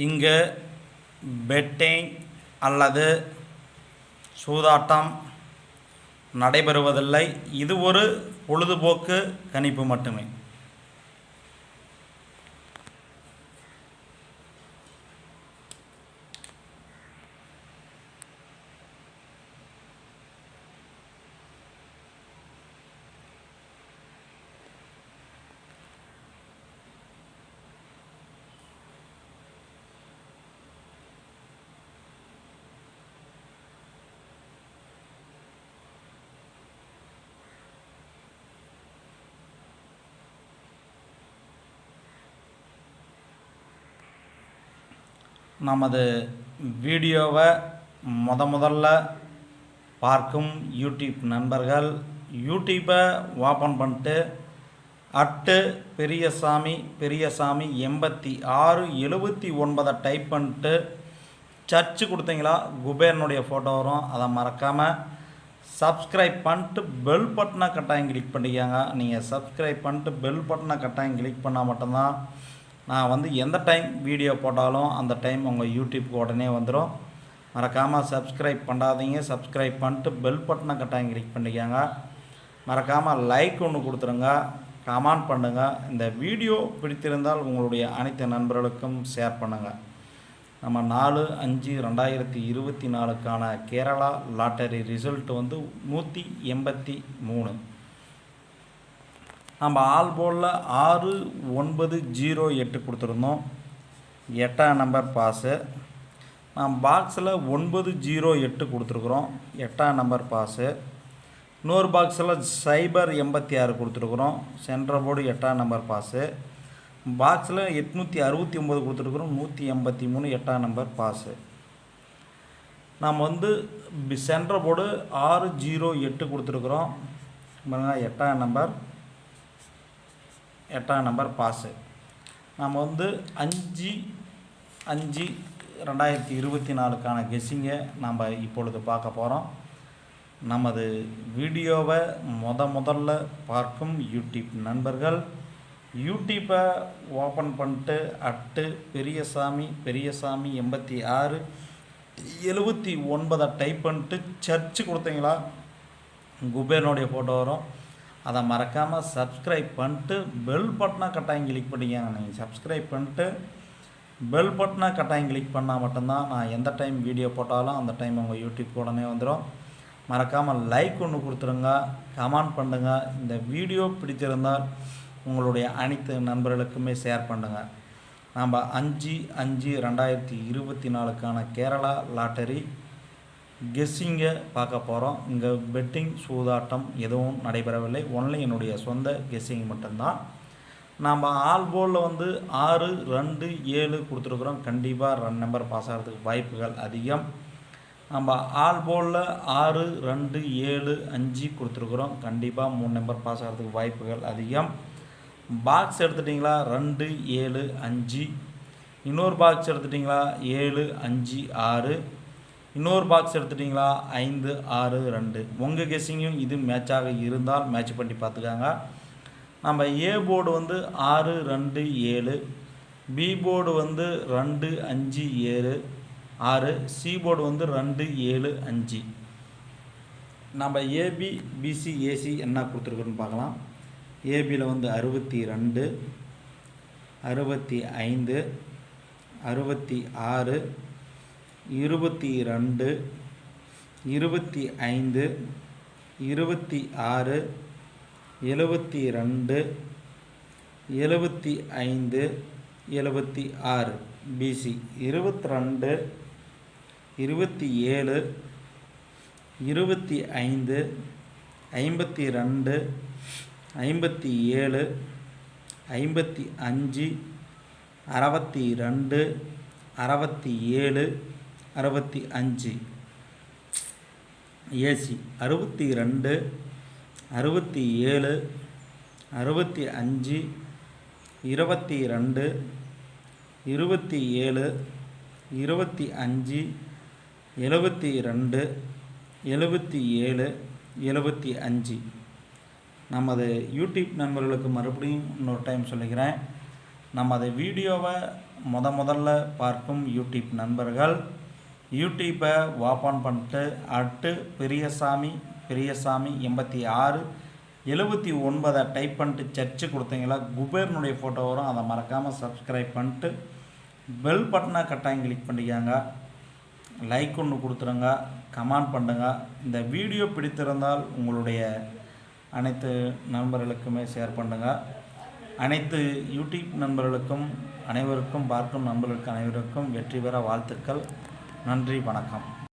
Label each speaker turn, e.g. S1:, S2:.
S1: இங்கு பெட்டிங் அல்லது சூதாட்டம் நடைபெறுவதில்லை. இது ஒரு பொழுதுபோக்கு கணிப்பு மட்டுமே. நமது வீடியோவை முதல்ல பார்க்கும் யூடியூப் நண்பர்கள் யூடியூப்பை ஓப்பன் பண்ணிட்டு பெரியசாமி 8679 டைப் பண்ணிட்டு சர்ச் கொடுத்தீங்களா குபேரனுடைய ஃபோட்டோ வரும். அதை மறக்காமல் சப்ஸ்கிரைப் பண்ணிட்டு பெல் பட்டனை கட்டாயம் கிளிக் பண்ணிக்காங்க. நீங்கள் சப்ஸ்கிரைப் பண்ணிட்டு பெல் பட்டனை கட்டாயம் கிளிக் பண்ணால் மட்டும்தான் நான் எந்த டைம் வீடியோ போட்டாலும் அந்த டைம் உங்கள் யூடியூப்க்கு உடனே வந்துடும். மறக்காமல் சப்ஸ்கிரைப் பண்ணாதீங்க. சப்ஸ்கிரைப் பண்ணிட்டு பெல் பட்டனை கட்டாயம் கிளிக் பண்ணிக்காங்க. மறக்காமல் லைக் ஒன்று கொடுத்துருங்க, கமெண்ட் பண்ணுங்கள். இந்த வீடியோ பிடித்திருந்தால் உங்களுடைய அனைத்து நண்பர்களுக்கும் ஷேர் பண்ணுங்கள். நம்ம 4/5/2024க்கான கேரளா லாட்டரி ரிசல்ட் 183. நம்ம ஆல் போலில் 6908 கொடுத்துருந்தோம். 8ஆம் நம்பர் பாஸு. நம்ம பாக்ஸில் 908 கொடுத்துருக்குறோம். 8ஆம் நம்பர் பாஸு. இன்னொரு பாக்ஸில் 086 கொடுத்துருக்குறோம். சென்ட்ரல் போர்டு 8ஆம் நம்பர் பாஸு. பாக்ஸில் 869 கொடுத்துருக்குறோம். 183 8ஆம் நம்பர் பாஸு. நம்ம சென்ட்ரல் போர்டு 608 கொடுத்துருக்குறோம். 8ஆம் நம்பர் பாஸு. நம்ம 5/5/2024க்கான கெஸ்ஸிங்கை நம்ம இப்பொழுது பார்க்க போகிறோம். நமது வீடியோவை முதல்ல பார்க்கும் யூடியூப் நண்பர்கள் யூடியூப்பை ஓப்பன் பண்ணிட்டு பெரியசாமி 8679 டைப் பண்ணிட்டு சர்ச் கொடுத்தீங்களா குபேரனுடைய ஃபோட்டோ வரும். அதை மறக்காமல் சப்ஸ்கிரைப் பண்ணிட்டு பெல் பட்டனை கட்டாயம் கிளிக் பண்ணிக்காங்க. நீங்கள் சப்ஸ்கிரைப் பண்ணிட்டு பெல் பட்டனை கட்டாயம் கிளிக் பண்ணால் மட்டும்தான் நான் எந்த டைம் வீடியோ போட்டாலும் அந்த டைம் உங்கள் யூடியூப் உடனே வந்துடும். மறக்காமல் லைக் ஒன்று கொடுத்துருங்க, கமெண்ட் பண்ணுங்கள். இந்த வீடியோ பிடிச்சிருந்தால் உங்களுடைய அனைத்து நண்பர்களுக்குமே ஷேர் பண்ணுங்கள். நம்ம 5/5/2024க்கான கேரளா லாட்டரி கெஸ்ஸிங்கை பார்க்க போகிறோம். இங்கே பெட்டிங் சூதாட்டம் எதுவும் நடைபெறவில்லை. ஒன்லி என்னுடைய சொந்த கெஸ்ஸிங் மட்டும்தான். நம்ம ஆல் போலில் 6 2 7 கொடுத்துருக்குறோம். கண்டிப்பாக ரன் நம்பர் பாஸ் ஆகிறதுக்கு வாய்ப்புகள் அதிகம். நம்ம ஆல் போலில் 6 2 7 5 கொடுத்துருக்குறோம். கண்டிப்பாக 3 நம்பர் பாஸ் ஆகிறதுக்கு வாய்ப்புகள் அதிகம். பாக்ஸ் எடுத்துட்டிங்களா 2 7 5. இன்னொரு பாக்ஸ் எடுத்துட்டிங்களா 7 5 6. இன்னொரு பாக்ஸ் எடுத்துட்டிங்களா 5 6 2. உங்கள் கெஸ்ஸிங்கும் இது மேட்சாக இருந்தால் மேட்ச் பண்ணி பார்த்துக்காங்க. நம்ம A board 6 2 7. B board 2 5 7 6. C board 2 7 5. நம்ம ஏபி பிசி ஏசி என்ன கொடுத்துருக்குன்னு பார்க்கலாம். ஏபியில் 62 65 66 22 25 26 72 75 76. பிசி 22 27 25 52 57 55 62 67 65. ஏசி 62 67 65 22 27 25 72 77 75. நமது யூடியூப் நண்பர்களுக்கு மறுபடியும் இன்னொரு டைம் சொல்லிக்கிறேன். நமது வீடியோவை முதல்ல பார்க்கும் யூடியூப் நண்பர்கள் யூடியூப்பை ஓப்பன் பண்ணிட்டு பெரியசாமி 86 79 டைப் பண்ணிட்டு சர்ச்சு கொடுத்தீங்களா குபேரனுடைய ஃபோட்டோ வரும். அதை மறக்காமல் சப்ஸ்கிரைப் பண்ணிட்டு பெல் பட்டனை கட்டாயம் கிளிக் பண்ணிக்காங்க. லைக் ஒன்று கொடுத்துருங்க, கமெண்ட் பண்ணுங்க. இந்த வீடியோ பிடித்திருந்தால் உங்களுடைய அனைத்து நண்பர்களுக்குமே ஷேர் பண்ணுங்கள். அனைத்து யூடியூப் நண்பர்களுக்கும் அனைவருக்கும் பார்க்கும் நண்பர்களுக்கு அனைவருக்கும் வெற்றி பெற வாழ்த்துக்கள். நன்றி, வணக்கம்.